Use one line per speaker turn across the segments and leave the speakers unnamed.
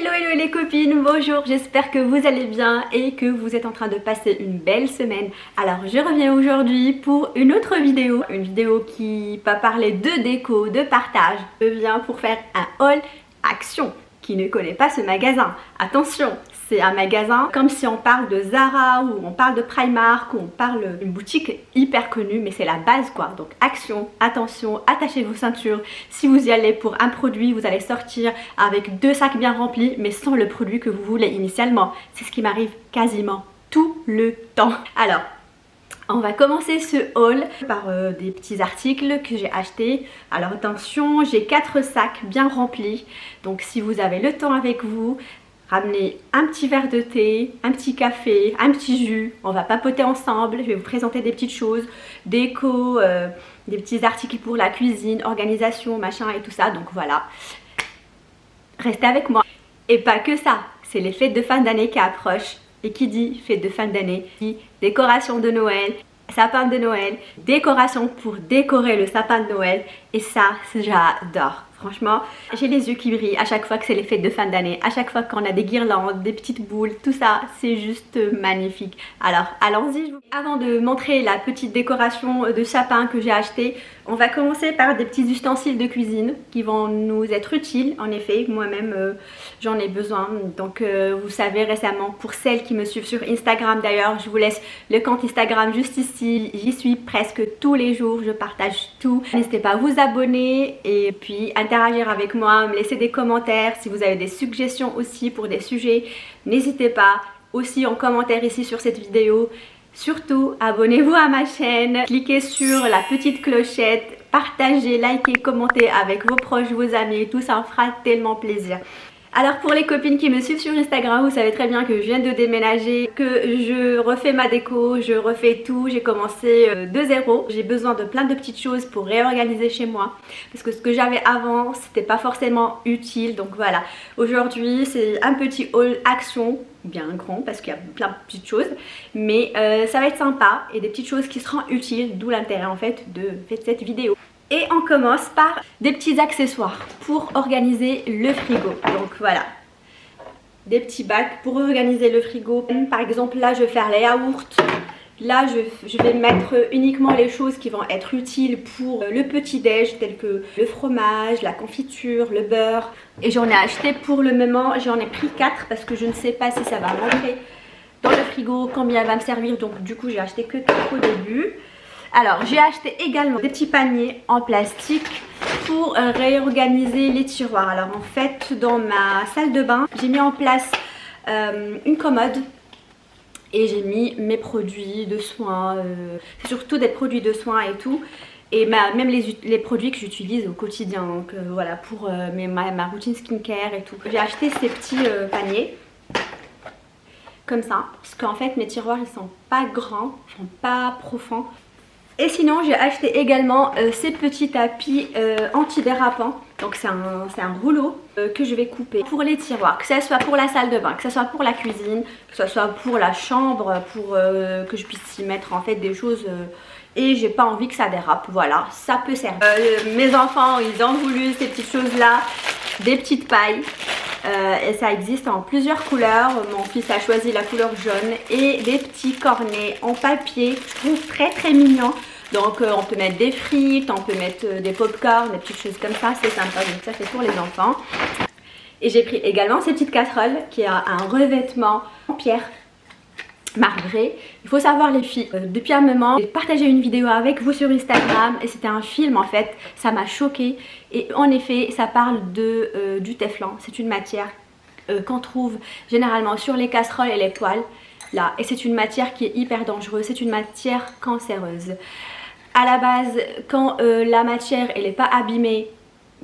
Hello les copines, bonjour, j'espère que vous allez bien et que vous êtes en train de passer une belle semaine. Alors je reviens aujourd'hui pour une autre vidéo, qui va parler de déco, de partage. Je viens pour faire un haul action. Qui ne connaît pas ce magasin, attention, c'est un magasin comme si on parle de Zara ou on parle de Primark ou on parle d'une boutique hyper connue, mais c'est la base quoi. Donc action, attention, attachez vos ceintures. Si vous y allez pour un produit, vous allez sortir avec 2 sacs bien remplis mais sans le produit que vous voulez initialement. C'est ce qui m'arrive quasiment tout le temps. Alors on va commencer ce haul par des petits articles que j'ai achetés. Alors attention, j'ai 4 sacs bien remplis. Donc si vous avez le temps avec vous, ramenez un petit verre de thé, un petit café, un petit jus. On va papoter ensemble. Je vais vous présenter des petites choses, déco, des petits articles pour la cuisine, organisation, machin et tout ça. Donc voilà, restez avec moi. Et pas que ça, c'est les fêtes de fin d'année qui approchent. Et qui dit fête de fin d'année, dit décoration de Noël, sapin de Noël, décoration pour décorer le sapin de Noël. Et ça, j'adore. Franchement, j'ai les yeux qui brillent à chaque fois que c'est les fêtes de fin d'année, à chaque fois qu'on a des guirlandes, des petites boules, tout ça, c'est juste magnifique. Alors, allons-y. Avant de montrer la petite décoration de sapin que j'ai acheté, on va commencer par des petits ustensiles de cuisine qui vont nous être utiles. En effet, moi-même, j'en ai besoin. Donc, vous savez récemment, pour celles qui me suivent sur Instagram d'ailleurs, je vous laisse le compte Instagram juste ici. J'y suis presque tous les jours, je partage tout. N'hésitez pas à vous abonner et puis interagir avec moi, me laisser des commentaires. Si vous avez des suggestions aussi pour des sujets, n'hésitez pas aussi en commentaire ici sur cette vidéo. Surtout, abonnez-vous à ma chaîne, cliquez sur la petite clochette, partagez, likez, commentez avec vos proches, vos amis, tout ça me fera tellement plaisir. Alors pour les copines qui me suivent sur Instagram, vous savez très bien que je viens de déménager, que je refais ma déco, je refais tout, j'ai commencé de zéro. J'ai besoin de plein de petites choses pour réorganiser chez moi parce que ce que j'avais avant c'était pas forcément utile. Donc voilà, aujourd'hui c'est un petit haul action, bien grand parce qu'il y a plein de petites choses, mais ça va être sympa et des petites choses qui seront utiles, d'où l'intérêt en fait de cette vidéo. Et on commence par des petits accessoires pour organiser le frigo. Donc voilà, des petits bacs pour organiser le frigo. Par exemple, là je vais faire les yaourts. Là je vais mettre uniquement les choses qui vont être utiles pour le petit-déj, tels que le fromage, la confiture, le beurre. Et j'en ai acheté pour le moment, j'en ai pris 4 parce que je ne sais pas si ça va rentrer dans le frigo, combien elle va me servir. Donc du coup j'ai acheté que 4 au début. Alors j'ai acheté également des petits paniers en plastique pour réorganiser les tiroirs. Alors en fait dans ma salle de bain j'ai mis en place une commode et j'ai mis mes produits de soins, surtout des produits de soins et tout. Et même les produits que j'utilise au quotidien, donc voilà, pour ma routine skincare et tout. J'ai acheté ces petits paniers comme ça parce qu'en fait mes tiroirs ils sont pas grands, ils sont pas profonds. Et sinon j'ai acheté également ces petits tapis antidérapants. Donc c'est un rouleau que je vais couper pour les tiroirs, que ce soit pour la salle de bain, que ce soit pour la cuisine, que ce soit pour la chambre, pour que je puisse y mettre en fait des choses et j'ai pas envie que ça dérape. Voilà, ça peut servir. Mes enfants ils ont voulu ces petites choses là, des petites pailles. Et ça existe en plusieurs couleurs. Mon fils a choisi la couleur jaune. Et des petits cornets en papier, je trouve très mignon. Donc on peut mettre des frites, on peut mettre des pop-corn, des petites choses comme ça, c'est sympa. Donc ça c'est pour les enfants. Et j'ai pris également ces petites casseroles qui a un revêtement en pierre marbré. Il faut savoir les filles, depuis un moment j'ai partagé une vidéo avec vous sur Instagram et c'était un film en fait, ça m'a choquée. Et en effet ça parle du téflon, c'est une matière qu'on trouve généralement sur les casseroles et les poêles là, et c'est une matière qui est hyper dangereuse, c'est une matière cancéreuse. À la base quand la matière elle n'est pas abîmée,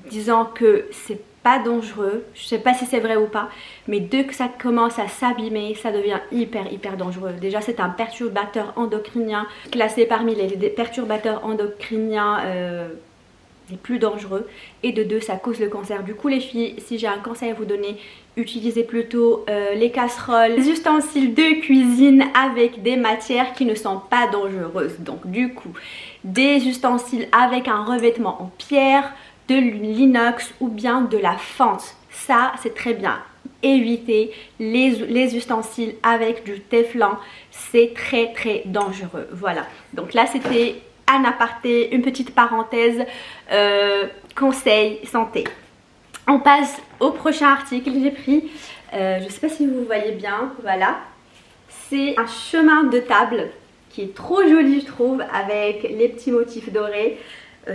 disant que c'est pas dangereux, je sais pas si c'est vrai ou pas, mais dès que ça commence à s'abîmer ça devient hyper dangereux. Déjà c'est un perturbateur endocrinien classé parmi les perturbateurs endocriniens les plus dangereux, et de 2 ça cause le cancer. Du coup les filles, si j'ai un conseil à vous donner, utilisez plutôt les casseroles, les ustensiles de cuisine avec des matières qui ne sont pas dangereuses. Donc du coup des ustensiles avec un revêtement en pierre, de l'inox ou bien de la fente, ça c'est très bien. éviter les ustensiles avec du téflon, c'est très très dangereux. Voilà, donc là c'était un aparté, une petite parenthèse, conseil santé. On passe au prochain article. J'ai pris, je ne sais pas si vous voyez bien, voilà, c'est un chemin de table qui est trop joli je trouve, avec les petits motifs dorés.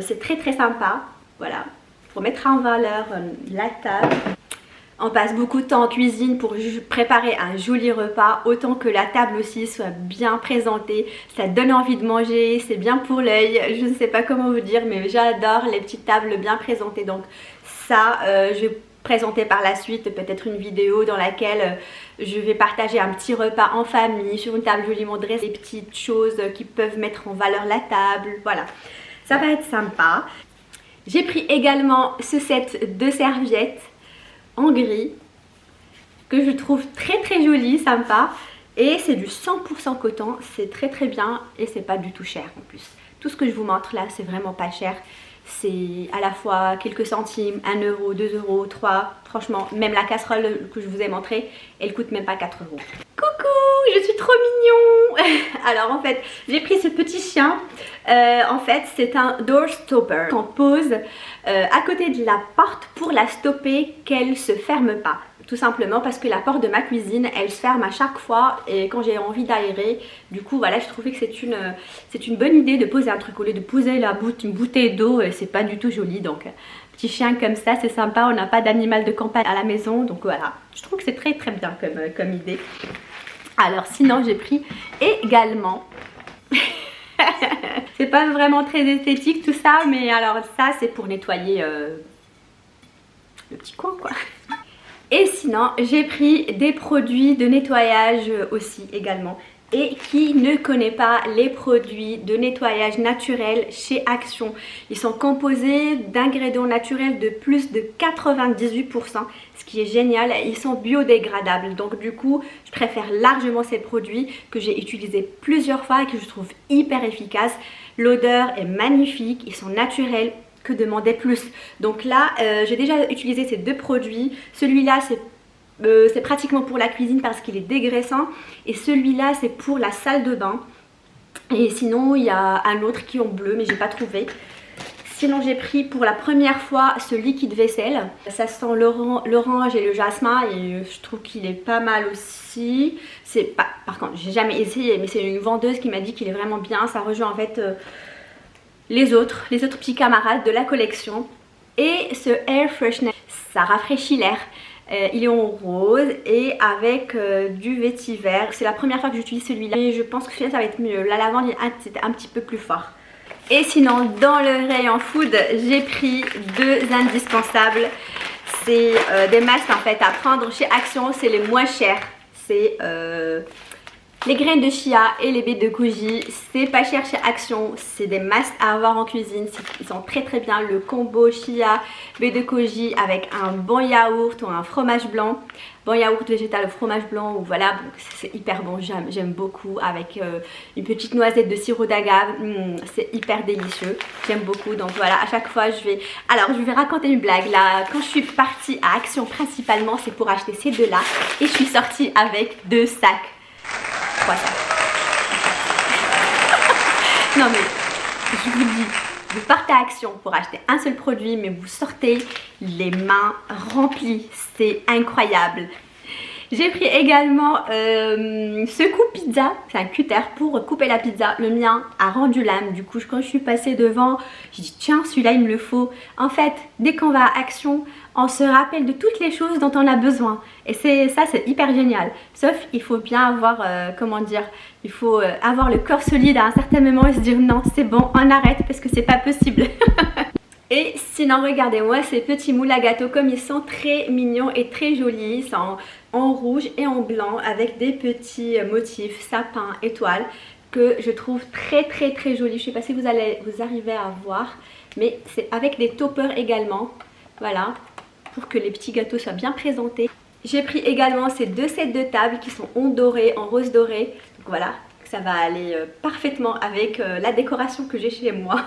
C'est très très sympa, voilà, pour mettre en valeur la table. On passe beaucoup de temps en cuisine pour préparer un joli repas, autant que la table aussi soit bien présentée. Ça donne envie de manger, c'est bien pour l'œil. Je ne sais pas comment vous dire, mais j'adore les petites tables bien présentées. Donc ça, je vais présenter par la suite peut-être une vidéo dans laquelle je vais partager un petit repas en famille sur une table joliment dressée, des petites choses qui peuvent mettre en valeur la table. Voilà, ça va être sympa. J'ai pris également ce set de serviettes en gris que je trouve très très joli, sympa, et c'est du 100% coton, c'est très très bien et c'est pas du tout cher en plus. Tout ce que je vous montre là c'est vraiment pas cher, c'est à la fois quelques centimes, 1 euro, 2 euros, 3, franchement même la casserole que je vous ai montrée elle coûte même pas 4 euros. Coucou, je suis trop mignon. Alors en fait j'ai pris ce petit chien, en fait c'est un door stopper qu'on pose à côté de la porte pour la stopper qu'elle se ferme pas. Tout simplement parce que la porte de ma cuisine elle se ferme à chaque fois et quand j'ai envie d'aérer, du coup voilà, je trouvais que c'est une bonne idée de poser un truc au lieu de poser une bouteille d'eau, c'est pas du tout joli. Donc petit chien comme ça c'est sympa, on n'a pas d'animal de campagne à la maison, donc voilà, je trouve que c'est très très bien comme idée. Alors sinon j'ai pris également c'est pas vraiment très esthétique tout ça, mais alors ça c'est pour nettoyer le petit coin quoi. Et sinon j'ai pris des produits de nettoyage aussi également. Et qui ne connaît pas les produits de nettoyage naturels chez Action? Ils sont composés d'ingrédients naturels de plus de 98%, ce qui est génial. Ils sont biodégradables, donc du coup je préfère largement ces produits que j'ai utilisés plusieurs fois et que je trouve hyper efficaces. L'odeur est magnifique, ils sont naturels, que demander plus? Donc là j'ai déjà utilisé ces deux produits. Celui-là c'est pratiquement pour la cuisine parce qu'il est dégraissant, et celui-là c'est pour la salle de bain. Et sinon il y a un autre qui est en bleu mais j'ai pas trouvé. Sinon j'ai pris pour la première fois ce liquide vaisselle, ça sent l'orange et le jasmin et je trouve qu'il est pas mal aussi. C'est pas, par contre j'ai jamais essayé, mais c'est une vendeuse qui m'a dit qu'il est vraiment bien. Ça rejoint en fait les autres petits camarades de la collection. Et ce air freshener, ça rafraîchit l'air. Il est en rose et avec du vétiver. C'est la première fois que j'utilise celui-là et je pense que celui-là ça va être mieux. La lavande c'était un petit peu plus fort. Et sinon dans le rayon food j'ai pris deux indispensables. C'est des masques en fait à prendre chez Action, c'est les moins chers. C'est les graines de chia et les baies de goji, c'est pas cher chez Action, c'est des masques à avoir en cuisine, ils sont très très bien. Le combo chia, baies de goji avec un bon yaourt ou un fromage blanc, bon yaourt végétal au fromage blanc, ou voilà, c'est hyper bon, j'aime beaucoup, avec une petite noisette de sirop d'agave, c'est hyper délicieux, j'aime beaucoup. Donc voilà, à chaque fois je vais raconter une blague. Là quand je suis partie à Action principalement c'est pour acheter ces deux là et je suis sortie avec 2 sacs. 3 sacs. Non mais je vous dis, vous partez à Action pour acheter un seul produit mais vous sortez les mains remplies, c'est incroyable. J'ai pris également ce coupe pizza, c'est un cutter pour couper la pizza. Le mien a rendu l'âme, du coup quand je suis passée devant, j'ai dit tiens celui-là il me le faut. En fait dès qu'on va à Action, on se rappelle de toutes les choses dont on a besoin. Et ça c'est hyper génial. Sauf il faut bien avoir, comment dire, il faut avoir le corps solide à un certain moment et se dire non c'est bon on arrête parce que c'est pas possible. Et sinon regardez-moi ces petits moules à gâteau comme ils sont très mignons et très jolis. Ils sont en rouge et en blanc avec des petits motifs sapin, étoiles que je trouve très très très jolis. Je sais pas si vous arrivez à voir, mais c'est avec des toppers également. Voilà, pour que les petits gâteaux soient bien présentés. J'ai pris également ces deux sets de table qui sont en doré, en rose doré. Donc voilà, ça va aller parfaitement avec la décoration que j'ai chez moi.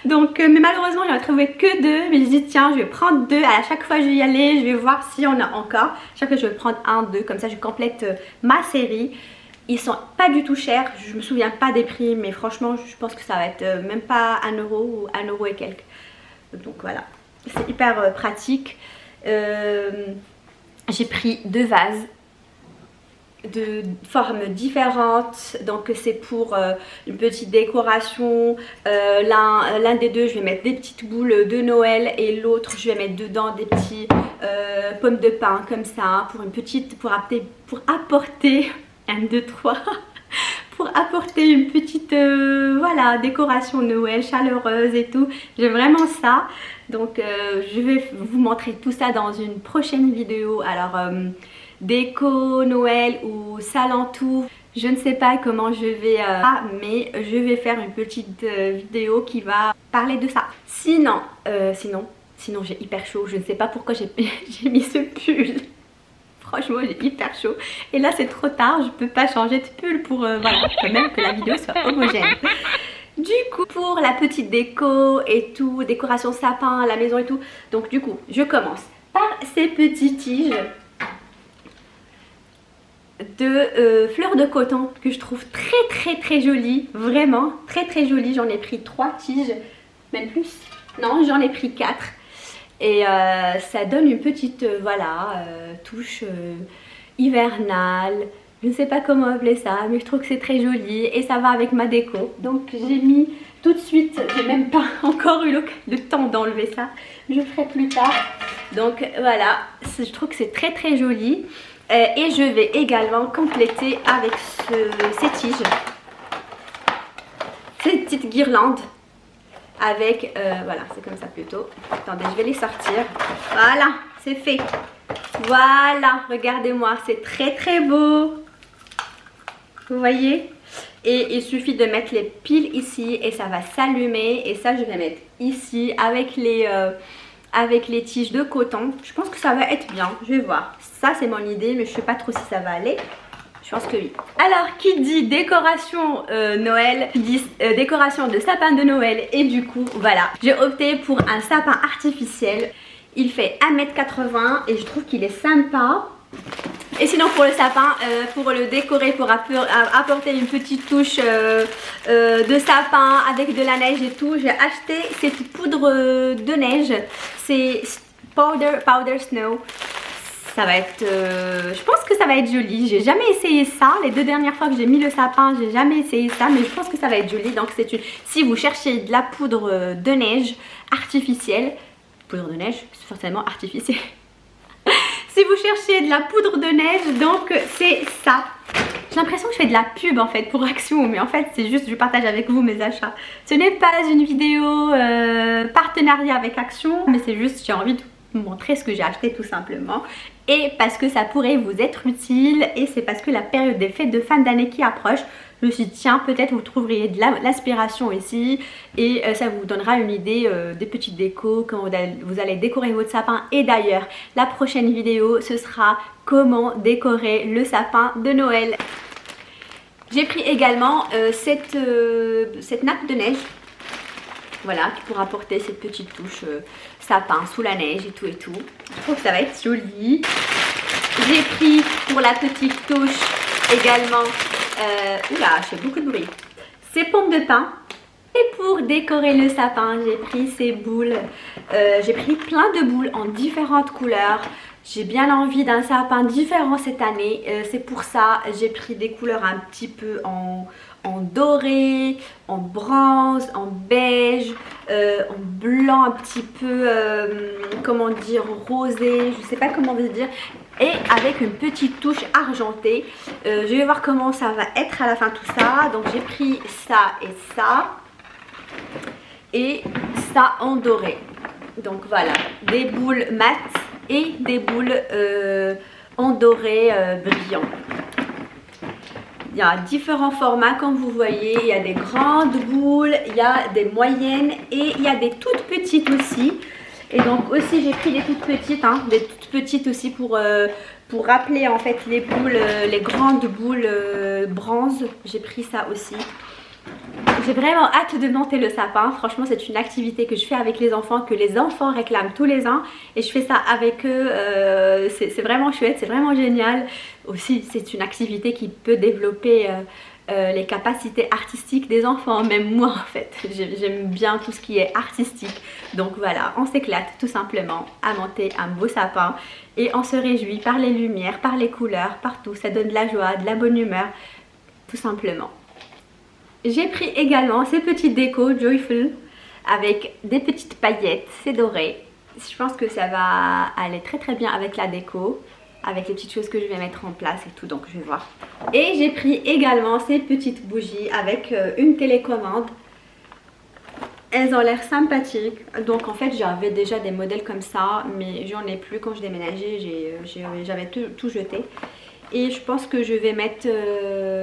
Donc mais malheureusement j'en ai trouvé que 2, mais je dis tiens je vais prendre 2, à chaque fois je vais y aller, je vais voir si on a encore. Chaque fois je vais prendre 1, 2, comme ça je complète ma série. Ils sont pas du tout chers, je me souviens pas des prix, mais franchement je pense que ça va être même pas 1 euro ou 1 euro et quelques. Donc voilà, c'est hyper pratique. J'ai pris 2 vases de formes différentes, donc c'est pour une petite décoration. L'un des deux je vais mettre des petites boules de Noël et l'autre je vais mettre dedans des petits pommes de pin comme ça pour une petite, pour apporter 1, 2, 3 pour apporter une petite voilà, décoration Noël chaleureuse et tout. J'aime vraiment ça, donc je vais vous montrer tout ça dans une prochaine vidéo. Alors déco Noël ou salle en tout, je ne sais pas comment je vais mais je vais faire une petite vidéo qui va parler de ça. Sinon j'ai hyper chaud, je ne sais pas pourquoi j'ai mis ce pull. Franchement j'ai hyper chaud et là c'est trop tard, je peux pas changer de pull pour voilà, quand même que la vidéo soit homogène. Du coup pour la petite déco et tout, décoration sapin à la maison et tout, donc du coup je commence par ces petites tiges de fleurs de coton que je trouve très jolies, vraiment très jolies. J'en ai pris 3 tiges, même plus, non j'en ai pris 4 et ça donne une petite voilà touche hivernale, je ne sais pas comment appeler ça, mais je trouve que c'est très joli et ça va avec ma déco. Donc j'ai mis tout de suite, j'ai même pas encore eu le temps d'enlever ça, je le ferai plus tard. Donc voilà, je trouve que c'est très joli. Et je vais également compléter avec ces tiges, ces petites guirlandes avec, voilà c'est comme ça plutôt, attendez je vais les sortir, voilà c'est fait, voilà regardez-moi c'est très beau, vous voyez, et il suffit de mettre les piles ici et ça va s'allumer et ça je vais mettre ici avec les tiges de coton. Je pense que ça va être bien, je vais voir. Ça c'est mon idée mais je sais pas trop si ça va aller. Je pense que oui. Alors qui dit décoration Noël, qui dit décoration de sapin de Noël, et du coup voilà, j'ai opté pour un sapin artificiel. Il fait 1,80 m et je trouve qu'il est sympa. Et sinon pour le sapin, pour le décorer, pour apporter une petite touche de sapin avec de la neige et tout, j'ai acheté cette poudre de neige, c'est powder snow. Ça va être, je pense que ça va être joli. J'ai jamais essayé ça, les 2 dernières fois que j'ai mis le sapin, j'ai jamais essayé ça, mais je pense que ça va être joli. Donc c'est une, si vous cherchez de la poudre de neige artificielle, poudre de neige, c'est forcément artificielle. Si vous cherchez de la poudre de neige, donc c'est ça. J'ai l'impression que je fais de la pub en fait pour Action, mais en fait c'est juste je partage avec vous mes achats. Ce n'est pas une vidéo partenariat avec Action, mais c'est juste j'ai envie de vous montrer ce que j'ai acheté tout simplement. Et parce que ça pourrait vous être utile, et c'est parce que la période des fêtes de fin d'année qui approche, je me suis dit tiens peut-être vous trouveriez de l'inspiration ici et ça vous donnera une idée des petites décos quand vous allez décorer votre sapin. Et d'ailleurs la prochaine vidéo ce sera comment décorer le sapin de Noël. J'ai pris également cette nappe de neige, voilà, qui pourra apporter cette petite touche sapin sous la neige et tout. Je trouve que ça va être joli. J'ai pris pour la petite touche également, oula, je fais beaucoup de bruit, ces pommes de pin. Et pour décorer le sapin, j'ai pris ces boules. J'ai pris plein de boules en différentes couleurs. J'ai bien envie d'un sapin différent cette année. C'est pour ça j'ai pris des couleurs un petit peu en doré, en bronze, en beige, en blanc un petit peu, comment dire, rosé, je sais pas comment vous dire, et avec une petite touche argentée. Je vais voir comment ça va être à la fin tout ça. Donc j'ai pris ça et ça en doré. Donc voilà, des boules mates et des boules en doré brillant. Il y a différents formats comme vous voyez, il y a des grandes boules, il y a des moyennes et il y a des toutes petites aussi. Et donc aussi j'ai pris des toutes petites, aussi pour rappeler en fait les boules, les grandes boules bronze. J'ai pris ça aussi. J'ai vraiment hâte de monter le sapin. Franchement, c'est une activité que je fais avec les enfants, que les enfants réclament tous les ans. Et je fais ça avec eux. C'est vraiment chouette, c'est vraiment génial. Aussi, c'est une activité qui peut développer les capacités artistiques des enfants. Même moi, en fait, j'aime bien tout ce qui est artistique. Donc voilà, on s'éclate tout simplement à monter un beau sapin. Et on se réjouit par les lumières, par les couleurs, partout. Ça donne de la joie, de la bonne humeur, tout simplement. J'ai pris également ces petites décos Joyful avec des petites paillettes, c'est doré. Je pense que ça va aller très très bien avec la déco, avec les petites choses que je vais mettre en place et tout, donc je vais voir. Et j'ai pris également ces petites bougies avec une télécommande. Elles ont l'air sympathiques. Donc en fait j'avais déjà des modèles comme ça, mais j'en ai plus quand je déménageais, j'avais tout jeté. Et je pense que je vais mettre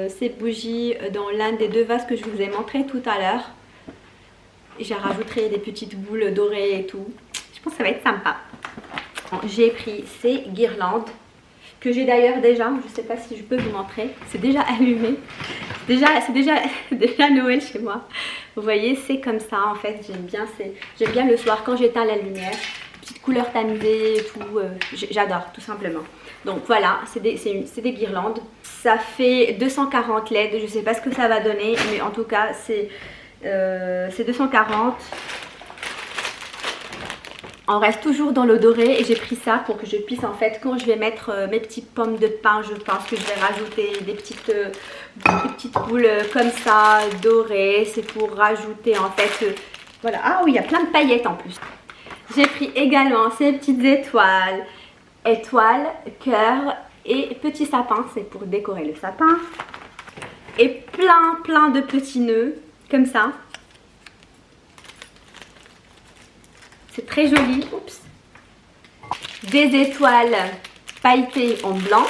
ces bougies dans l'un des deux vases que je vous ai montré tout à l'heure. Et j'y rajouterai des petites boules dorées et tout. Je pense que ça va être sympa. J'ai pris ces guirlandes que j'ai d'ailleurs déjà. Je ne sais pas si je peux vous montrer. C'est déjà allumé. C'est déjà Noël chez moi. Vous voyez, c'est comme ça en fait. J'aime bien le soir quand j'éteins la lumière. Petite couleur tamisée et tout. J'adore tout simplement. Donc voilà, c'est des guirlandes. Ça fait 240 LED, je sais pas ce que ça va donner, mais en tout cas c'est 240. On reste toujours dans le doré et j'ai pris ça pour que je puisse en fait, quand je vais mettre mes petites pommes de pain, je pense que je vais rajouter des petites boules comme ça, dorées. C'est pour rajouter en fait, voilà. Ah oui, il y a plein de paillettes en plus. J'ai pris également ces petites étoiles, cœur et petit sapin, c'est pour décorer le sapin. Et plein de petits nœuds, comme ça. C'est très joli. Oups. Des étoiles pailletées en blanc.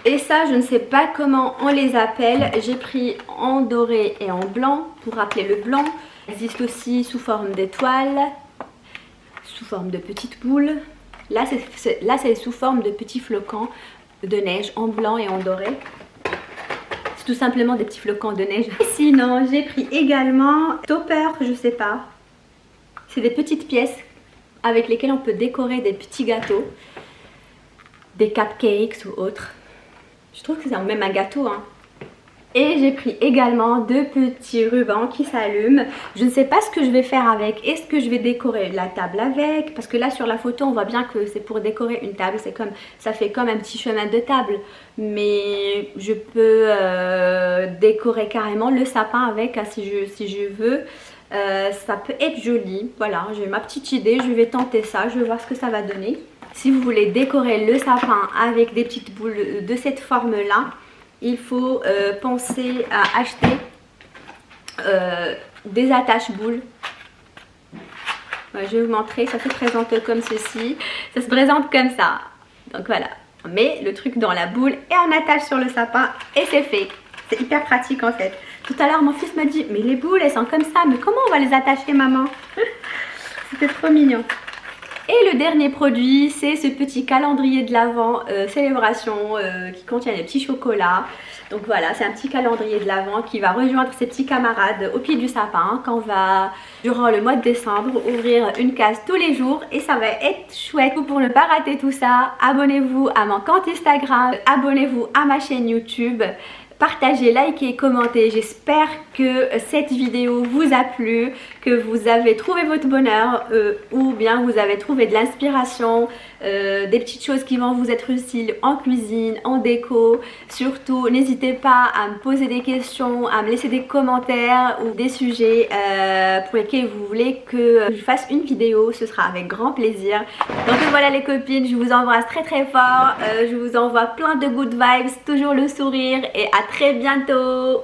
Et ça, je ne sais pas comment on les appelle. J'ai pris en doré et en blanc pour rappeler le blanc. Il existe aussi sous forme d'étoiles, sous forme de petites boules. Là, c'est sous forme de petits flocons de neige en blanc et en doré. C'est tout simplement des petits flocons de neige. Et sinon, j'ai pris également topper, je sais pas. C'est des petites pièces avec lesquelles on peut décorer des petits gâteaux, des cupcakes ou autres. Je trouve que c'est même un gâteau, hein. Et j'ai pris également deux petits rubans qui s'allument. Je ne sais pas ce que je vais faire avec. Est-ce que je vais décorer la table avec? Parce que là sur la photo on voit bien que c'est pour décorer une table. C'est comme, ça fait comme un petit chemin de table. Mais je peux décorer carrément le sapin avec, si je veux. Ça peut être joli. Voilà, j'ai ma petite idée. Je vais tenter ça. Je vais voir ce que ça va donner. Si vous voulez décorer le sapin avec des petites boules de cette forme-là, il faut penser à acheter des attaches boules. Je vais vous montrer, ça se présente comme ceci. Ça se présente comme ça. Donc voilà, on met le truc dans la boule et on attache sur le sapin et c'est fait. C'est hyper pratique en fait. Tout à l'heure mon fils m'a dit, mais les boules elles sont comme ça, mais comment on va les attacher maman? C'était trop mignon. Et le dernier produit, c'est ce petit calendrier de l'Avent célébration qui contient des petits chocolats. Donc voilà, c'est un petit calendrier de l'Avent qui va rejoindre ses petits camarades au pied du sapin quand on va, durant le mois de décembre, ouvrir une case tous les jours. Et ça va être chouette. Pour ne pas rater tout ça, abonnez-vous à mon compte Instagram, abonnez-vous à ma chaîne YouTube. Partagez, likez, commentez. J'espère que cette vidéo vous a plu, que vous avez trouvé votre bonheur ou bien vous avez trouvé de l'inspiration, des petites choses qui vont vous être utiles en cuisine, en déco. Surtout, n'hésitez pas à me poser des questions, à me laisser des commentaires ou des sujets pour lesquels vous voulez que je fasse une vidéo. Ce sera avec grand plaisir. Donc voilà les copines, je vous embrasse très très fort. Je vous envoie plein de good vibes, toujours le sourire et à très bientôt.